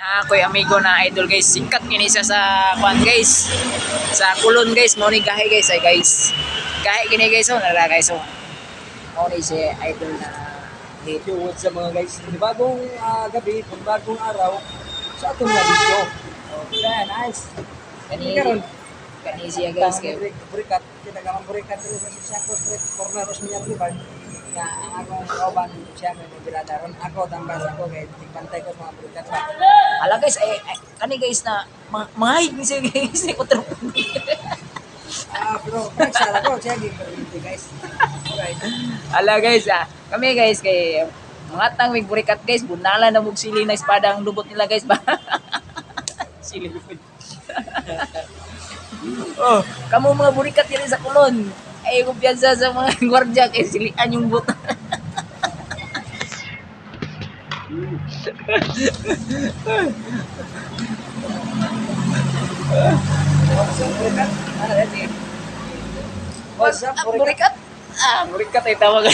Ako'y amigo na idol guys, sikat kini siya sa kwan guys. Sa kulon guys, mo ni gahi guys ay guys. Gahi kini guys oh, nara guys oh. Mo ni si idol na Thank you sa mga guys. Bagong gabi, bagong araw sa atong mga video. Okay, nice. kani Karon, kani siya guys kay burikat, kita gamang burikat dito sa street corner sa niya tuban. Nga ang akong kauban siya may mobilada ron ako tambas ako kay tigpantay ko sa mga burikat pa. ala guys kani guys na mahig ni siya guys ni utro. Bro, nagsara ko siya gid guys. Alright. Ala guys kami guys kay mga tang mig burikat guys, bunala na mug sili na espada ang lubot nila guys ba. Sili lubot. Oh, kamu mga burikat diri sa kulon. Ay kumpiyansa sa mga gwardiya kay silian yung buta. What's up, burikat? Burikat? Burikat ay tawag.